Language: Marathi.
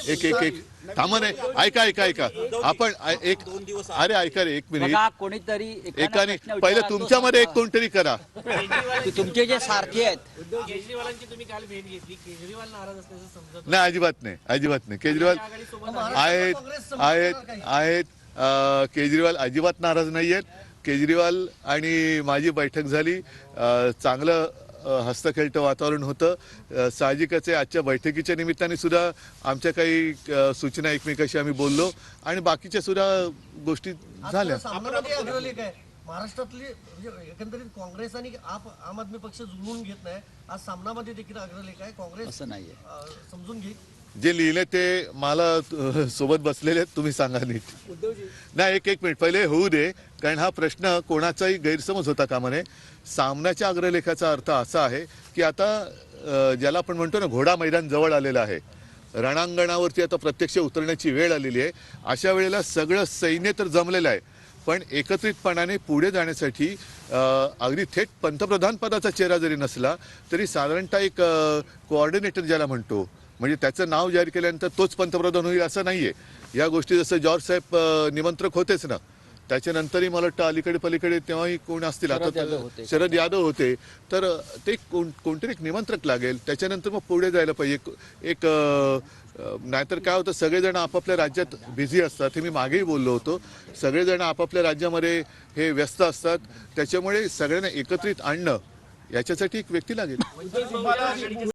एक एक एक थांबा नाही, ऐका ऐका ऐका आपण एक अरे ऐका रे, एक मिनिट. कोणीतरी एकाने पहिले तुमच्यामध्ये एक कोणतरी करा. तुमचे जे सारथी आहेत केजरीवालांची तुम्ही काल भेट घेतली, केजरीवाल नाराज असल्याचं समजत नाही, अजिबात नाही, अजिबात नाही. केजरीवाल आहेत आहेत आहेत केजरीवाल अजिबात नाराज नाही आहेत. केजरीवाल आणि माझी बैठक झाली, चांगलं हस्तखेळतं वातावरण होतं. साहजिकच आहे, आजच्या बैठकीच्या निमित्ताने सुद्धा आमच्या काही सूचना एकमेकाशी आम्ही बोललो आणि बाकीच्या सुद्धा गोष्टी झाल्या. महाराष्ट्रातली म्हणजे एकंदरीत काँग्रेस आणि आम आदमी पक्ष जुळवून घेत नाही. आज सामनामध्ये देखील अग्रलेख आहे. काँग्रेस असं नाहीये, समजून घे. जे लिहिले ते मला सोबत बसलेले आहेत, तुम्ही सांगा नीट. नाही, एक मिनिट पहिले होऊ दे, कारण हा प्रश्न कोणाचाही गैरसमज होता कामा नये. सामन्याच्या अग्रलेखाचा अर्थ असा आहे की आता ज्याला आपण म्हणतो ना, घोडा मैदान जवळ आलेलं आहे, रणांगणावरती आता प्रत्यक्ष उतरण्याची वेळ आलेली आहे. अशा वेळेला सगळं सैन्य तर जमलेलं आहे, पण एकत्रितपणाने पुढे जाण्यासाठी अगदी थेट पंतप्रधान पदाचा चेहरा जरी नसला तरी साधारणतः एक कोऑर्डिनेटर ज्याला म्हणतो, म्हणजे त्याचं नाव जाहीर केल्यानंतर तोच पंतप्रधान होईल असं नाहीये. या गोष्टी जसं जॉर्ज साहेब निमंत्रक होतेच ना, त्याच्यानंतरही मला वाटतं अलीकडे पलीकडे तेव्हाही कोण असतील, आता शरद यादव होते, तर ते कोणतरी एक निमंत्रक लागेल. त्याच्यानंतर मग पुढे जायला पाहिजे. एक नाहीतर काय होतं, सगळेजण आपापल्या राज्यात बिझी असतात. हे मी मागेही बोललो होतो, सगळेजण आपापल्या राज्यामध्ये हे व्यस्त असतात. त्याच्यामुळे सगळ्यांना एकत्रित आणणं याच्यासाठी एक व्यक्ती लागेल.